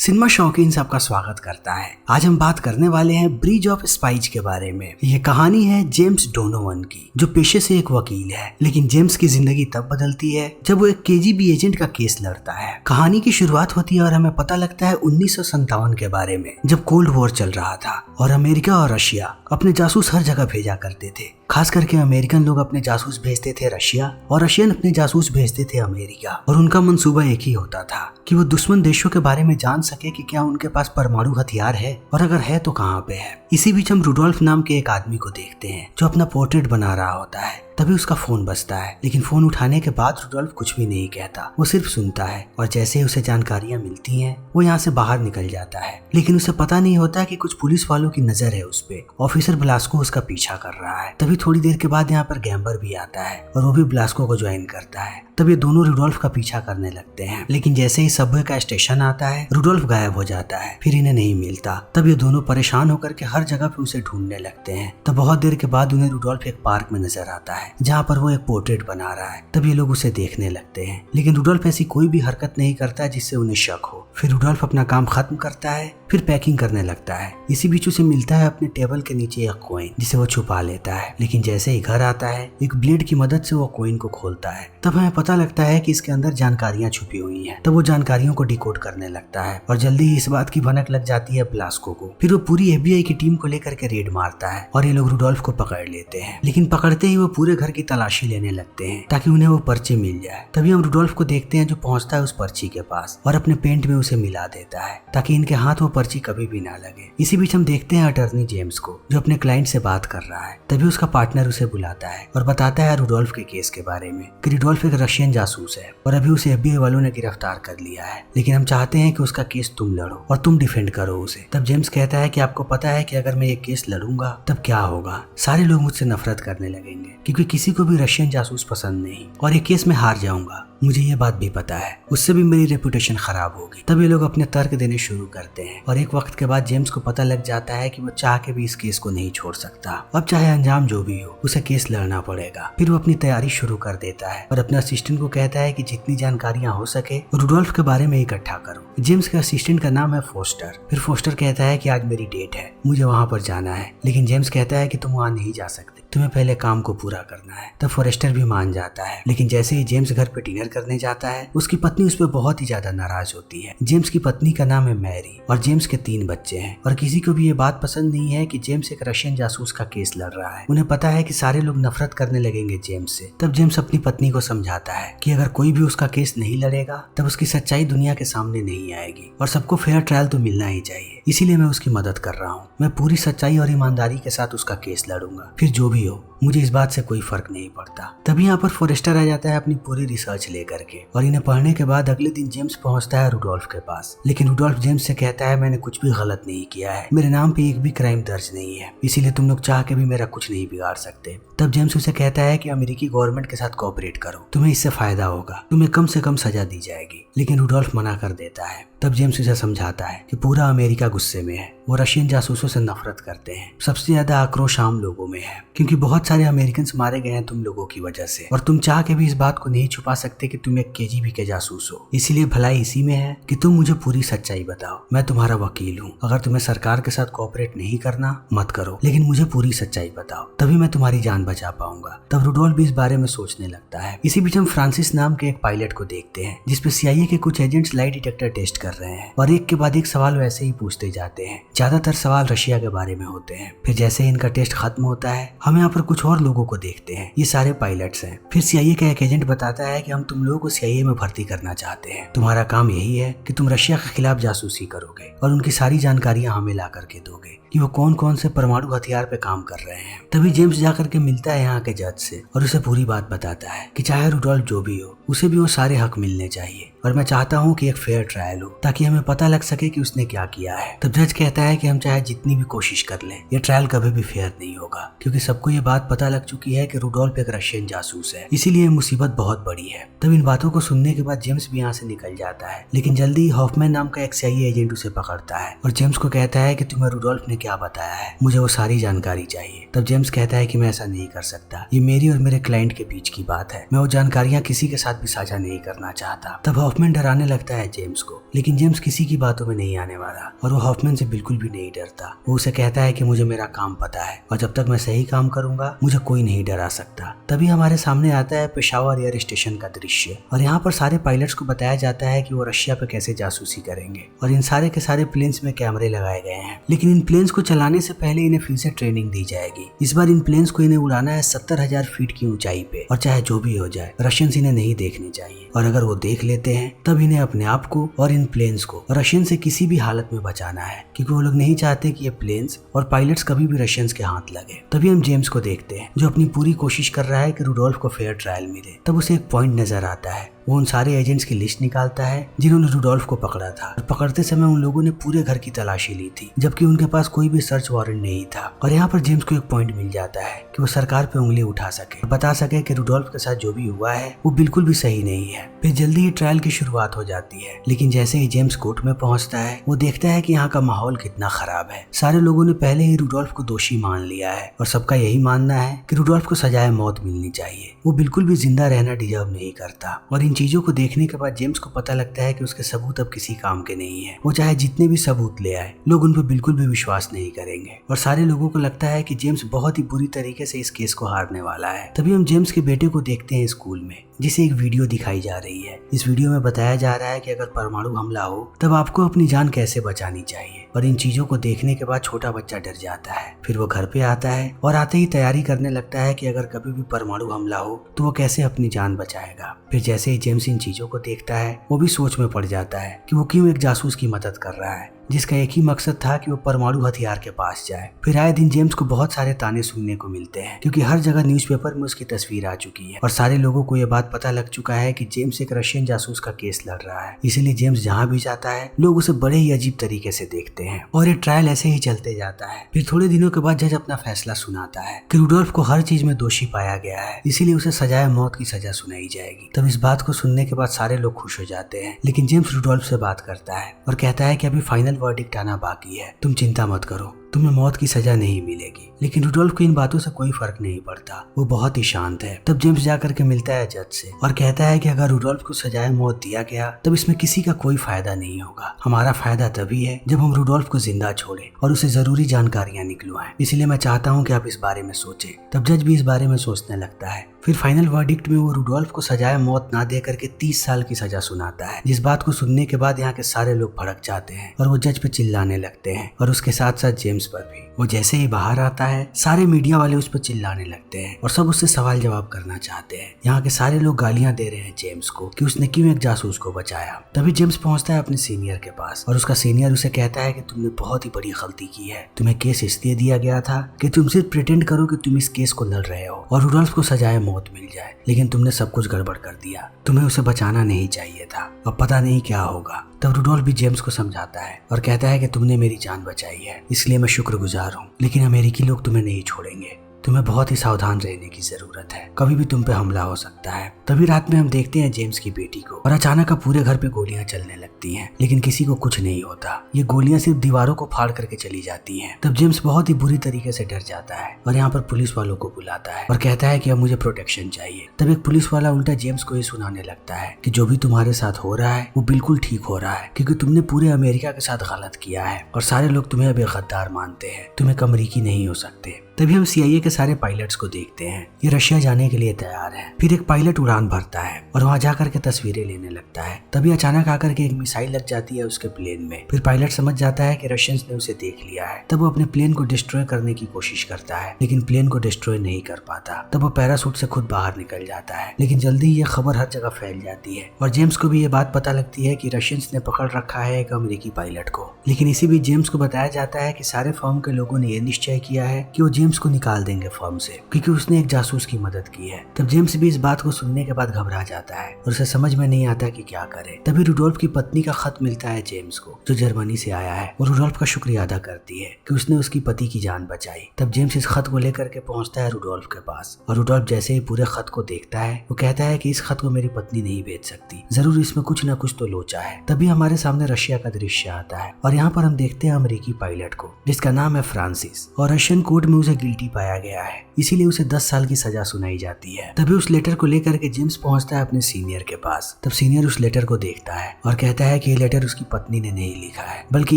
Cinema शौकीन से आपका स्वागत करता है। आज हम बात करने वाले हैं ब्रिज ऑफ स्पाइस के बारे में। ये कहानी है जेम्स डोनोवन की, जो पेशे से एक वकील है, लेकिन जेम्स की जिंदगी तब बदलती है जब वो एक केजीबी एजेंट का केस लड़ता है। कहानी की शुरुआत होती है और हमें पता लगता है 1957 के बारे में, जब कोल्ड वॉर चल रहा था और अमेरिका और रशिया अपने जासूस हर जगह भेजा करते थे। खास करके अमेरिकन लोग अपने जासूस भेजते थे रशिया और रशियन अपने जासूस भेजते थे अमेरिका, और उनका मंसूबा एक ही होता था कि वो दुश्मन देशों के बारे में जान सके कि क्या उनके पास परमाणु हथियार है, और अगर है तो कहाँ पे है। इसी बीच हम रुडोल्फ नाम के एक आदमी को देखते हैं जो अपना पोर्ट्रेट बना रहा होता है। तभी उसका फोन बजता है, लेकिन फोन उठाने के बाद रुडोल्फ कुछ भी नहीं कहता, वो सिर्फ सुनता है, और जैसे ही उसे जानकारियां मिलती हैं वो यहाँ से बाहर निकल जाता है। लेकिन उसे पता नहीं होता कि कुछ पुलिस वालों की नजर है उस पे। ऑफिसर ब्लास्को उसका पीछा कर रहा है। तभी थोड़ी देर के बाद यहाँ पर गैम्बर भी आता है और वो भी ब्लास्को को ज्वाइन करता है। तब ये दोनों रुडोल्फ का पीछा करने लगते हैं, लेकिन जैसे ही सबवे का स्टेशन आता है रुडोल्फ गायब हो जाता है, फिर इन्हें नहीं मिलता। तब ये दोनों परेशान होकर के हर जगह पे उसे ढूंढने लगते हैं। तब बहुत देर के बाद उन्हें रुडोल्फ एक पार्क में नजर आता है जहाँ पर वो एक पोर्ट्रेट बना रहा है। तब ये लोग उसे देखने लगते हैं, लेकिन रुडोल्फ ऐसी कोई भी हरकत नहीं करता जिससे उन्हें शक हो। फिर रुडोल्फ अपना काम खत्म करता है, फिर पैकिंग करने लगता है। इसी बीच उसे मिलता है अपने टेबल के नीचे एक कॉइन, जिसे वो छुपा लेता है। लेकिन जैसे ही घर आता है एक ब्लेड की मदद से वो कॉइन को खोलता है। तब हमें पता लगता है कि इसके अंदर जानकारियां छुपी हुई हैं। तब वो जानकारियों को डिकोड करने लगता है और जल्दी ही इस बात की भनक लग जाती है ब्लास्को को। फिर वो पूरी एफबीआई की टीम को लेकर के रेड मारता है और ये लोग रुडोल्फ को पकड़ लेते हैं। लेकिन पकड़ते ही वो पूरे घर की तलाशी लेने लगते हैं ताकि उन्हें वो पर्ची मिल जाए। तभी हम रुडोल्फ को देखते हैं जो पहुंचता है उस पर्ची के पास और अपने पेंट में उसे मिला देता है ताकि इनके हाथ वो पर्ची कभी भी ना लगे। इसी बीच हम देखते हैं अटर्नी जेम्स को, जो अपने क्लाइंट से बात कर रहा है। तभी उसका पार्टनर उसे बुलाता है और बताता है रुडोल्फ के केस के बारे में कि रुडोल्फ एक रशियन जासूस है और अभी उसे एफबीआई वालों ने गिरफ्तार कर लिया है, लेकिन हम चाहते हैं कि उसका केस तुम लड़ो और तुम डिफेंड करो उसे। तब जेम्स कहता है कि आपको पता है कि अगर मैं ये केस लड़ूंगा तब क्या होगा, सारे लोग मुझसे नफरत करने लगेंगे क्योंकि किसी को भी रशियन जासूस पसंद नहीं, और ये केस में हार जाऊंगा, मुझे ये बात भी पता है, उससे भी मेरी रेपुटेशन खराब होगी। तब ये लोग अपने तर्क देने शुरू करते हैं और एक वक्त के बाद जेम्स को पता लग जाता है कि वो चाह के भी इस केस को नहीं छोड़ सकता। अब चाहे अंजाम जो भी हो उसे केस लड़ना पड़ेगा। फिर वो अपनी तैयारी शुरू कर देता है और अपने असिस्टेंट को कहता है कि जितनी जानकारियां हो सके रुडोल्फ के बारे में इकट्ठा करो। जेम्स के असिस्टेंट का नाम है फोस्टर। फिर फोस्टर कहता है कि आज मेरी डेट है, मुझे वहां पर जाना है, लेकिन जेम्स कहता है कि तुम वहां नहीं जा सकते, तुम्हें पहले काम को पूरा करना है। तब फॉरेस्टर भी मान जाता है, लेकिन जैसे ही जेम्स घर पे डिनर करने जाता है उसकी पत्नी उस पर बहुत ही ज्यादा नाराज होती है। जेम्स की पत्नी का नाम है मैरी और जेम्स के 3 बच्चे हैं, और किसी को भी ये बात पसंद नहीं है कि जेम्स एक रशियन जासूस का केस लड़ रहा है। उन्हें पता है कि सारे लोग नफरत करने लगेंगे जेम्स से। तब जेम्स अपनी पत्नी को समझाता है कि अगर कोई भी उसका केस नहीं लड़ेगा तब उसकी सच्चाई दुनिया के सामने नहीं आएगी और सबको फेयर ट्रायल तो मिलना ही चाहिए, इसीलिए मैं उसकी मदद कर रहा हूँ। मैं पूरी सच्चाई और ईमानदारी के साथ उसका केस लड़ूंगा, फिर जो भी हो मुझे इस बात से कोई फर्क नहीं पड़ता। तभी यहाँ पर फॉरेस्टर आ जाता है अपनी पूरी रिसर्च लेकर के, और इन्हें पढ़ने के बाद अगले दिन जेम्स पहुंचता है रुडोल्फ के पास। लेकिन रुडोल्फ जेम्स से कहता है मैंने कुछ भी गलत नहीं किया है, मेरे नाम पे एक भी क्राइम दर्ज नहीं है, इसीलिए तुम लोग चाह के भी मेरा कुछ नहीं बिगाड़ सकते। तब जेम्स उसे कहता है कि अमेरिकी गवर्नमेंट के साथ कोऑपरेट करो, तुम्हें इससे फायदा होगा, तुम्हें कम से कम सजा दी जाएगी। लेकिन रुडोल्फ मना कर देता है। तब जेम्स उसे समझाता है कि पूरा अमेरिका गुस्से में है, वो रशियन जासूसों से नफरत करते हैं, सबसे ज्यादा आक्रोश आम लोगों में है क्योंकि बहुत सारे अमेरिकन मारे गए हैं तुम लोगों की वजह से, और तुम चाह के भी इस बात को नहीं छुपा सकते कि तुम एक केजीबी के जासूस हो। इसीलिए भलाई इसी में है कि तुम मुझे पूरी सच्चाई बताओ, मैं तुम्हारा वकील हूँ, अगर तुम्हें सरकार के साथ कोऑपरेट नहीं करना मत करो, लेकिन मुझे पूरी सच्चाई बताओ, तभी मैं तुम्हारी जान बचा पाऊंगा। तब रुडोल्फ भी इस बारे में सोचने लगता है। इसी बीच हम फ्रांसिस नाम के एक पायलट को देखते हैं जिसपे CIA के कुछ एजेंट्स लाई डिटेक्टर टेस्ट कर रहे हैं, और एक के बाद एक सवाल वैसे ही पूछते जाते हैं। ज्यादातर सवाल रशिया के बारे में होते हैं। फिर जैसे ही इनका टेस्ट खत्म होता है हम यहाँ पर कुछ और लोगों को देखते हैं, ये सारे पायलट्स हैं। फिर CIA का एक एजेंट बताता है कि हम तुम लोगों को CIA में भर्ती करना चाहते हैं, तुम्हारा काम यही है कि तुम रशिया के खिलाफ जासूसी करोगे और उनकी सारी जानकारियां हमें ला करके दोगे कि वो कौन कौन से परमाणु हथियार पे काम कर रहे हैं। तभी जेम्स जाकर के मिलता है यहाँ के जज से और उसे पूरी बात बताता है कि चाहे रुडोल्फ जो भी हो उसे भी वो सारे हक मिलने चाहिए, और मैं चाहता हूँ कि एक फेयर ट्रायल हो ताकि हमें पता लग सके कि उसने क्या किया है। तब जज कहता है कि हम चाहे जितनी भी कोशिश कर लें ये ट्रायल कभी भी फेयर नहीं होगा, क्योंकि सबको ये बात पता लग चुकी है कि रुडोल्फ एक रशियन जासूस है, इसीलिए मुसीबत बहुत बड़ी है। तब इन बातों को सुनने के बाद जेम्स भी यहाँ से निकल जाता है, लेकिन जल्दी हॉफमैन नाम का एक CIA एजेंट उसे पकड़ता है और जेम्स को कहता है कि तुम्हें रुडोल्फ ने क्या बताया है, मुझे वो सारी जानकारी चाहिए। तब जेम्स कहता है कि मैं ऐसा नहीं कर सकता, ये मेरी और मेरे क्लाइंट के बीच की बात है, मैं वो जानकारियां किसी के साथ भी साझा नहीं करना चाहता। तब हॉफमैन डराने लगता है जेम्स को, लेकिन जेम्स किसी की बातों में नहीं आने वाला और वो हॉफमैन से बिल्कुल भी नहीं डरता। वो उसे कहता है कि मुझे मेरा काम पता है और जब तक मैं सही काम करूंगा मुझे कोई नहीं डरा सकता। तभी हमारे सामने आता है पेशावर एयर स्टेशन का दृश्य और यहाँ पर सारे पायलट्स को बताया जाता है कि वो रशिया पे कैसे जासूसी करेंगे और इन सारे के सारे प्लेन्स में कैमरे लगाए गए हैं। लेकिन इन प्लेन्स को चलाने से पहले इन्हें फिर से ट्रेनिंग दी जाएगी। इस बार इन प्लेन्स को इन्हें उड़ाना है 70,000 फीट की ऊंचाई पे और चाहे जो भी हो जाए रशियंस इन्हें नहीं देखने चाहिए और अगर वो देख लेते हैं तब इन्हें अपने आप को और इन प्लेन्स को रशियन से किसी भी हालत में बचाना है, क्योंकि वो लोग नहीं चाहते कि ये प्लेन्स और पायलट्स कभी भी रशियंस के हाथ लगे। तभी हम जेम्स को देखते हैं जो अपनी पूरी कोशिश कर रहा है कि रुडोल्फ को फेयर ट्रायल मिले। तब उसे एक पॉइंट नजर आता है। वो उन सारे एजेंट्स की लिस्ट निकालता है जिन्होंने रुडोल्फ को पकड़ा था और पकड़ते समय उन लोगों ने पूरे घर की तलाशी ली थी, जबकि उनके पास कोई भी सर्च वारंट नहीं था। और यहाँ पर जेम्स को एक पॉइंट मिल जाता है कि वो सरकार पे उंगली उठा सके और बता सके कि रुडोल्फ के साथ जो भी हुआ है वो बिल्कुल भी सही नहीं है। फिर जल्दी ही ट्रायल की शुरुआत हो जाती है, लेकिन जैसे ही जेम्स कोर्ट में पहुंचता है वो देखता है कि यहाँ का माहौल कितना खराब है। सारे लोगों ने पहले ही रुडोल्फ को दोषी मान लिया है और सबका यही मानना है कि रुडोल्फ को सजाए मौत मिलनी चाहिए। वो बिल्कुल भी जिंदा रहना डिजर्व नहीं करता। और इन चीजों को देखने के बाद जेम्स को पता लगता है कि उसके सबूत अब किसी काम के नहीं है। वो चाहे जितने भी सबूत ले आए लोग उन पर बिल्कुल भी विश्वास नहीं करेंगे और सारे लोगों को लगता है कि जेम्स बहुत ही बुरी तरीके से इस केस को हारने वाला है। तभी हम जेम्स के बेटे को देखते हैं स्कूल में, जिसे एक वीडियो दिखाई जा रही है। इस वीडियो में बताया जा रहा है कि अगर परमाणु हमला हो तब आपको अपनी जान कैसे बचानी चाहिए। और इन चीजों को देखने के बाद छोटा बच्चा डर जाता है। फिर वो घर पे आता है और आते ही तैयारी करने लगता है कि अगर कभी भी परमाणु हमला हो तो वो कैसे अपनी जान बचाएगा। फिर जैसे ही जेम्स इन चीजों को देखता है वो भी सोच में पड़ जाता है कि वो क्यों एक जासूस की मदद कर रहा है जिसका एक ही मकसद था कि वो परमाणु हथियार के पास जाए। फिर आए दिन जेम्स को बहुत सारे ताने सुनने को मिलते हैं, क्योंकि हर जगह न्यूज़पेपर में उसकी तस्वीर आ चुकी है और सारे लोगों को ये बात पता लग चुका है कि जेम्स एक रशियन जासूस का केस लड़ रहा है। इसीलिए जेम्स जहाँ भी जाता है लोग उसे बड़े ही अजीब तरीके से देखते हैं और ये ट्रायल ऐसे ही चलते जाता है। फिर थोड़े दिनों के बाद जज अपना फैसला सुनाता है कि रुडोल्फ को हर चीज में दोषी पाया गया है, इसीलिए उसे सजाए मौत की सजा सुनाई जाएगी। तब इस बात को सुनने के बाद सारे लोग खुश हो जाते हैं, लेकिन जेम्स रुडोल्फ से बात करता है और कहता है कि अभी फाइनल वर्डिक्ट आना बाकी है, तुम चिंता मत करो, तुम्हें मौत की सजा नहीं मिलेगी। लेकिन रुडोल्फ को इन बातों से कोई फर्क नहीं पड़ता, वो बहुत ही शांत है। तब जेम्स जाकर के मिलता है जज से और कहता है कि अगर रुडोल्फ को सजाए मौत दिया गया तब इसमें किसी का कोई फायदा नहीं होगा। हमारा फायदा तभी है जब हम रुडोल्फ को जिंदा छोड़े और उसे जरूरी जानकारियां निकलवाएं। इसलिए मैं चाहता हूँ कि आप इस बारे में सोचें। तब जज भी इस बारे में सोचने लगता है। फिर फाइनल वर्डिक्ट में वो रुडोल्फ को सजाए मौत ना दे करके 30 साल की सजा सुनाता है, जिस बात को सुनने के बाद यहाँ के सारे लोग भड़क जाते हैं और वो जज पे चिल्लाने लगते हैं और उसके साथ साथ जेम्स पर भी। वो जैसे ही बाहर आता है सारे मीडिया वाले उस पर चिल्लाने लगते हैं और सब उससे सवाल जवाब करना चाहते हैं। यहाँ के सारे लोग गालियां दे रहे हैं जेम्स को कि उसने क्यों एक जासूस को बचाया। तभी जेम्स पहुंचता है अपने सीनियर के पास और उसका सीनियर उसे कहता है कि तुमने बहुत ही बड़ी गलती की है। तुम्हें केस इसलिए दिया गया था कि तुम सिर्फ प्रिटेंड करो कि तुम इस केस को लड़ रहे हो और रुडोल्फ को सजाए मौत मिल जाए, लेकिन तुमने सब कुछ गड़बड़ कर दिया। तुम्हें उसे बचाना नहीं चाहिए था, अब पता नहीं क्या होगा। तब रुडोल्फ भी जेम्स को समझाता है और कहता है कि तुमने मेरी जान बचाई है, इसलिए मैं शुक्रगुजार हूँ, लेकिन अमेरिकी लोग तुम्हें नहीं छोड़ेंगे। तुम्हें बहुत ही सावधान रहने की जरूरत है, कभी भी तुम पे हमला हो सकता है। तभी रात में हम देखते हैं जेम्स की बेटी को और अचानक अब पूरे घर पे गोलियां चलने लगती हैं, लेकिन किसी को कुछ नहीं होता। ये गोलियां सिर्फ दीवारों को फाड़ करके चली जाती हैं। तब जेम्स बहुत ही बुरी तरीके से डर जाता है और यहाँ पर पुलिस वालों को बुलाता है और कहता है कि अब मुझे प्रोटेक्शन चाहिए। तब एक पुलिस वाला उल्टा जेम्स को ये सुनाने लगता है कि जो भी तुम्हारे साथ हो रहा है वो बिल्कुल ठीक हो रहा है, क्योंकि तुमने पूरे अमेरिका के साथ गलत किया है और सारे लोग तुम्हें अब एक गद्दार मानते हैं, तुम एक अमेरिकी नहीं हो सकते। तभी हम CIA के सारे पायलट्स को देखते हैं, ये रशिया जाने के लिए तैयार है। फिर एक पायलट उड़ान भरता है और वहां जाकर के तस्वीरें लेने लगता है। तभी अचानक आकर के एक मिसाइल लग जाती है उसके प्लेन में। फिर पायलट समझ जाता है कि रशियंस ने उसे देख लिया है। तब वो अपने प्लेन को डिस्ट्रॉय करने की कोशिश करता है, लेकिन प्लेन को डिस्ट्रॉय नहीं कर पाता। तब वो पैराशूट से खुद बाहर निकल जाता है, लेकिन जल्दी ही ये खबर हर जगह फैल जाती है और जेम्स को भी ये बात पता लगती है कि रशियंस ने पकड़ रखा है एक अमेरिकी पायलट को। लेकिन इसी बीच जेम्स को बताया जाता है कि सारे फर्म के लोगों ने यह निश्चय किया है कि वो जेम्स को निकाल देंगे फर्म से, क्योंकि उसने एक जासूस की मदद की है। तब जेम्स भी इस बात को सुनने के बाद घबरा जाता है और उसे समझ में नहीं आता कि क्या करे। तभी रुडोल्फ की पत्नी का खत मिलता है जेम्स को, जो जर्मनी से आया है, और रुडोल्फ का शुक्रिया अदा करती है कि उसने उसकी पति की जान बचाई। तब जेम्स इस खत को लेकर के पहुंचता है रुडोल्फ के पास और रुडोल्फ जैसे ही पूरे खत को देखता है वो कहता है कि इस खत को मेरी पत्नी नहीं भेज सकती, जरूर इसमें कुछ न कुछ तो लोचा है। तभी हमारे सामने रशिया का दृश्य आता है और यहाँ पर हम देखते हैं अमेरिकी पायलट को, जिसका नाम है फ्रांसिस, और रशियन कोर्ट में उसे उसे गिल्टी पाया गया है, इसीलिए उसे 10 साल की सजा सुनाई जाती है। तभी उस लेटर को लेकर के जेम्स पहुंचता है अपने सीनियर के पास। तब सीनियर उस लेटर को देखता है और कहता है कि ये लेटर उसकी पत्नी ने नहीं लिखा है, बल्कि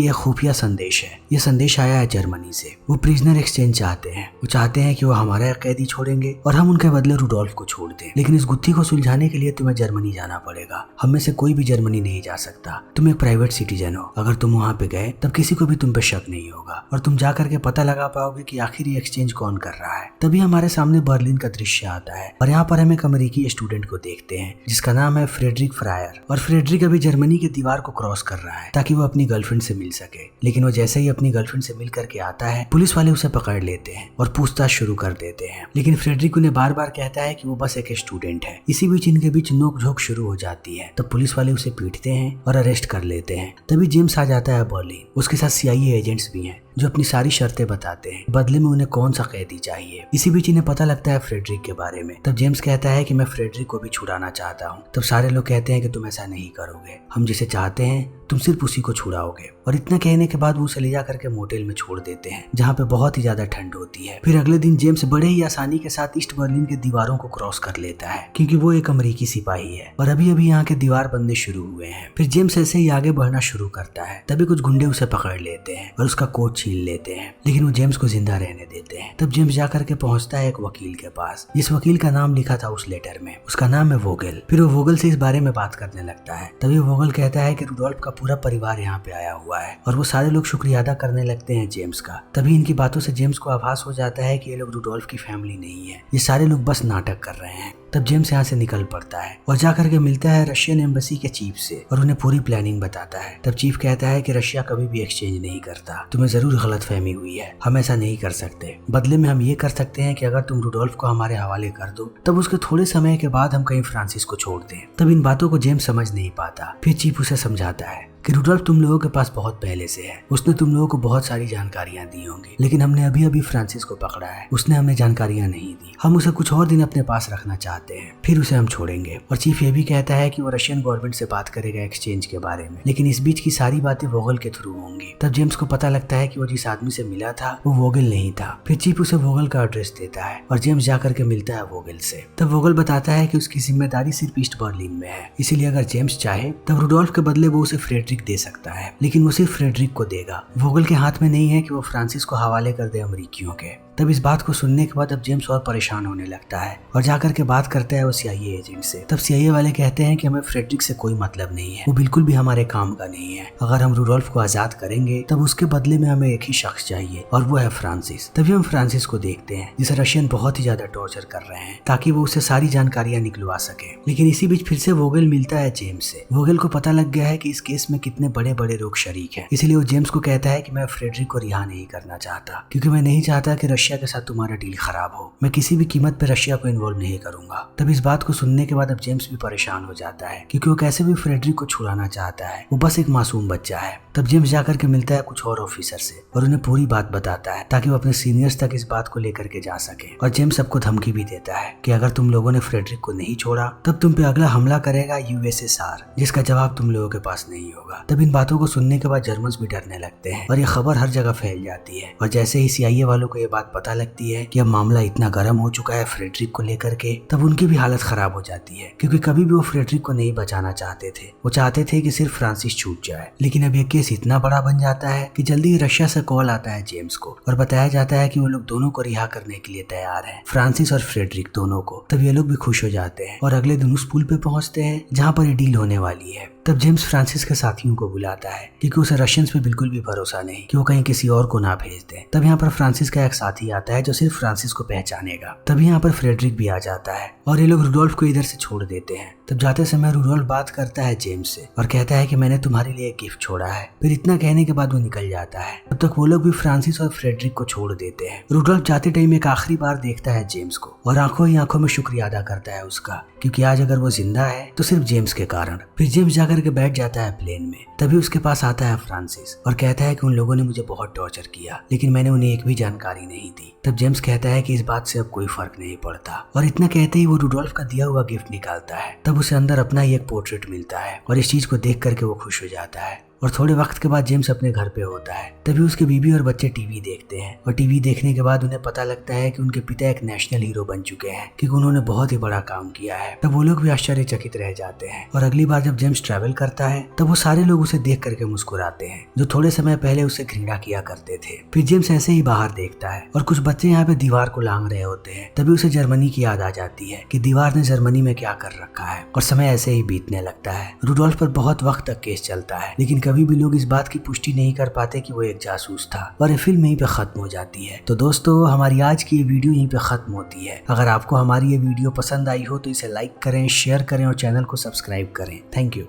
यह खुफिया संदेश है। यह संदेश आया है जर्मनी से। वो प्रिजनर एक्सचेंज चाहते हैं। वो चाहते हैं कि वो हमारा कैदी छोड़ेंगे और हम उनके बदले रुडोल्फ को छोड़ दें। लेकिन इस गुत्थी को सुलझाने के लिए तुम्हें जर्मनी जाना पड़ेगा। हम में से कोई भी जर्मनी नहीं जा सकता। तुम एक प्राइवेट सिटीजन हो। अगर तुम वहाँ पे गए तब किसी को भी तुम पे शक नहीं होगा और तुम जा करके पता लगा पाओगे कि आखिर ये एक्सचेंज कौन कर रहा है। तभी हमारे सामने बर्लिन का दृश्य आता है और यहाँ पर हम एक अमेरिकी स्टूडेंट को देखते हैं जिसका नाम है फ्रेडरिक फ्रायर। और फ्रेडरिक अभी जर्मनी की दीवार को क्रॉस कर रहा है ताकि वो अपनी गर्लफ्रेंड से मिल सके। लेकिन वो जैसे ही अपनी गर्लफ्रेंड से मिल करके आता है, पुलिस वाले उसे पकड़ लेते हैं और पूछताछ शुरू कर देते हैं। लेकिन फ्रेडरिक उन्हें बार बार कहता है कि वो बस एक स्टूडेंट है। इसी बीच इनके बीच नोक झोंक शुरू हो जाती है। तब पुलिस वाले उसे पीटते हैं और अरेस्ट कर लेते हैं। तभी जेम्स आ जाता है बर्लिन। उसके साथ CIA एजेंट्स भी हैं जो अपनी सारी शर्तें बताते हैं, बदले में उन्हें कौन सा कैदी चाहिए। इसी बीच इन्हें पता लगता है फ्रेडरिक के बारे में। तब जेम्स कहता है कि मैं फ्रेडरिक को भी छुड़ाना चाहता हूँ। तब सारे लोग कहते हैं कि तुम ऐसा नहीं करोगे, हम जिसे चाहते हैं तुम सिर्फ उसी को छुड़ाओगे। और इतना कहने के बाद वो उसे ले जा करके मोटेल में छोड़ देते हैं जहाँ पे बहुत ही ज्यादा ठंड होती है। फिर अगले दिन जेम्स बड़े ही आसानी के साथ ईस्ट बर्लिन के दीवारों को क्रॉस कर लेता है क्योंकि वो एक अमेरिकी सिपाही है और अभी अभी यहाँ के दीवार बनने शुरू हुए हैं। फिर जेम्स ऐसे ही आगे बढ़ना शुरू करता है। तभी कुछ गुंडे उसे पकड़ लेते हैं और उसका कोट छीन लेते हैं, लेकिन वो जेम्स को जिंदा रहने देते हैं। तब जेम्स जा करके पहुंचता है एक वकील के पास, जिस वकील का नाम लिखा था उस लेटर में। उसका नाम है वोगल। फिर वो वोगल से इस बारे में बात करने लगता है। तभी वोगल कहता है कि रुडोल्फ का पूरा परिवार यहाँ पे आया हुआ है और वो सारे लोग शुक्रिया अदा करने लगते हैं जेम्स का। तभी इनकी बातों से जेम्स को आभास हो जाता है कि ये लोग रुडोल्फ की फैमिली नहीं है, ये सारे लोग बस नाटक कर रहे हैं। तब जेम्स यहाँ से निकल पड़ता है और जाकर के मिलता है रशियन एम्बेसी के चीफ से और उन्हें पूरी प्लानिंग बताता है। तब चीफ कहता है कि रशिया कभी भी एक्सचेंज नहीं करता, तुम्हें जरूर गलतफहमी हुई है, हम ऐसा नहीं कर सकते। बदले में हम ये कर सकते हैं कि अगर तुम रुडोल्फ को हमारे हवाले कर दो तब उसके थोड़े समय के बाद हम कहीं फ्रांसिस को छोड़ दें। तब इन बातों को जेम्स समझ नहीं पाता। फिर चीफ उसे समझाता है कि रुडोल्फ तुम लोगों के पास बहुत पहले से है, उसने तुम लोगों को बहुत सारी जानकारियां दी होंगी, लेकिन हमने अभी अभी फ्रांसिस को पकड़ा है, उसने हमें जानकारियां नहीं दी, हम उसे कुछ और दिन अपने पास रखना चाहते हैं, फिर उसे हम छोड़ेंगे। और चीफ ये भी कहता है कि वो रशियन गवर्नमेंट से बात करेगा एक्सचेंज के बारे में, लेकिन इस बीच की सारी बातें वोगल के थ्रू होंगी। तब जेम्स को पता लगता है कि वो जिस आदमी से मिला था वो वोगल नहीं था। फिर चीफ उसे वोगल का एड्रेस देता है और जेम्स जाकर के मिलता है वोगल से। तब वोगल बताता है कि उसकी जिम्मेदारी सिर्फ ईस्ट बर्लिन में है, इसीलिए अगर जेम्स चाहे तब रुडोल्फ के बदले वो उसे फ्रेडरिक दे सकता है, लेकिन वो सिर्फ फ्रेडरिक को देगा। वोगल के हाथ में नहीं है कि वो फ्रांसिस को हवाले कर दे अमेरिकियों के। तब इस बात को सुनने के बाद अब जेम्स और परेशान होने लगता है और जाकर के बात करता है वो CIA एजेंट से। तब CIA वाले कहते हैं कि हमें फ्रेडरिक से कोई मतलब नहीं है, वो बिल्कुल भी हमारे काम का नहीं है। अगर हम रुडोल्फ को आजाद करेंगे तब उसके बदले में हमें एक ही शख्स चाहिए और वो है फ्रांसिस। तभी हम फ्रांसिस को देखते हैं जिसे रशियन बहुत ही ज्यादा टॉर्चर कर रहे हैं ताकि वो उसे सारी जानकारियां निकलवा सके। लेकिन इसी बीच फिर से वोगल मिलता है जेम्स से। वोगल को पता लग गया है कि इस केस में कितने बड़े बड़े लोग शरीक हैं, इसलिए वो जेम्स को कहता है कि मैं फ्रेडरिक को रिहा नहीं करना चाहता क्योंकि मैं नहीं चाहता कि रशिया के साथ तुम्हारा डील खराब हो। मैं किसी भी कीमत पे रशिया को इन्वॉल्व नहीं करूंगा। तब इस बात को सुनने के बाद अब जेम्स भी परेशान हो जाता है क्योंकि वो कैसे भी फ्रेडरिक को छुड़ाना चाहता है, वो बस एक मासूम बच्चा है। तब जेम्स जाकर के मिलता है कुछ और ऑफिसर से और उन्हें पूरी बात बताता है ताकि वो अपने सीनियर्स तक इस बात को लेकर के जा सके। और जेम्स सबको धमकी भी देता है कि अगर तुम लोगों ने फ्रेडरिक को नहीं छोड़ा तब तुम पे अगला हमला करेगा USSR, जिसका जवाब तुम लोगों के पास नहीं होगा। तब इन बातों को सुनने के बाद जर्मन्स भी डरने लगते हैं और ये खबर हर जगह फैल जाती है। और जैसे ही CIA वालों को ये बात पता लगती है कि अब मामला इतना गर्म हो चुका है फ्रेडरिक को लेकर के, तब उनकी भी हालत खराब हो जाती है क्योंकि कभी भी वो फ्रेडरिक को नहीं बचाना चाहते थे। वो चाहते थे कि सिर्फ फ्रांसिस छूट जाए। लेकिन अब ये केस इतना बड़ा बन जाता है कि जल्दी ही रशिया से कॉल आता है जेम्स को और बताया जाता है कि वो लोग दोनों को रिहा करने के लिए तैयार हैं, फ्रांसिस और फ्रेडरिक दोनों को। तब ये लोग भी खुश हो जाते हैं और अगले दिन उस पुल पे पहुंचते हैं जहाँ पर ये डील होने वाली है। तब जेम्स फ्रांसिस के साथियों को बुलाता है क्योंकि उसे रशियंस पे बिल्कुल भी भरोसा नहीं कि वो कहीं किसी और को ना भेज दे। तब यहाँ पर फ्रांसिस का एक साथी आता है जो सिर्फ फ्रांसिस को पहचानेगा। तभी यहाँ पर फ्रेडरिक भी आ जाता है और ये लोग रुडोल्फ को इधर से छोड़ देते हैं। तब जाते समय रुडोल्फ बात करता है जेम्स से और कहता है कि मैंने तुम्हारे लिए एक गिफ्ट छोड़ा है। फिर इतना कहने के बाद वो निकल जाता है। तब तक वो लोग भी फ्रांसिस और फ्रेडरिक को छोड़ देते हैं। रुडोल्फ जाते टाइम एक आखिरी बार देखता है जेम्स को और आंखों ही आंखों में शुक्रिया अदा करता है उसका, क्योंकि आज अगर वो जिंदा है तो सिर्फ जेम्स के कारण। फिर जेम्स जाकर के बैठ जाता है प्लेन में। तभी उसके पास आता है फ्रांसिस और कहता है कि उन लोगों ने मुझे बहुत टॉर्चर किया लेकिन मैंने उन्हें एक भी जानकारी नहीं दी। तब जेम्स कहता है कि इस बात से अब कोई फर्क नहीं पड़ता और इतना कहते ही वो रुडोल्फ का दिया हुआ गिफ्ट निकालता है। तब उसे अंदर अपना ही एक पोर्ट्रेट मिलता है और इस चीज को देख करके वो खुश हो जाता है। और थोड़े वक्त के बाद जेम्स अपने घर पे होता है। तभी उसके बीवी और बच्चे टीवी देखते हैं और टीवी देखने के बाद उन्हें पता लगता है कि उनके पिता एक नेशनल हीरो बन चुके हैं, क्योंकि उन्होंने बहुत ही बड़ा काम किया है। तब वो लोग भी आश्चर्यचकित रह जाते हैं और अगली बार जब जेम्स ट्रैवल करता है तब वो सारे लोग उसे देख करके मुस्कुराते हैं, जो थोड़े समय पहले उसे घृणा किया करते थे। फिर जेम्स ऐसे ही बाहर देखता है और कुछ बच्चे यहाँ पे दीवार को लांग रहे होते हैं। तभी उसे जर्मनी की याद आ जाती है कि दीवार ने जर्मनी में क्या कर रखा है, और समय ऐसे ही बीतने लगता है। रूडोल्फ पर बहुत वक्त तक केस चलता है, लेकिन कभी भी लोग इस बात की पुष्टि नहीं कर पाते कि वो एक जासूस था, और ये फिल्म यहीं पे खत्म हो जाती है। तो दोस्तों, हमारी आज की ये वीडियो यहीं पे खत्म होती है। अगर आपको हमारी ये वीडियो पसंद आई हो तो इसे लाइक करें, शेयर करें और चैनल को सब्सक्राइब करें। Thank you.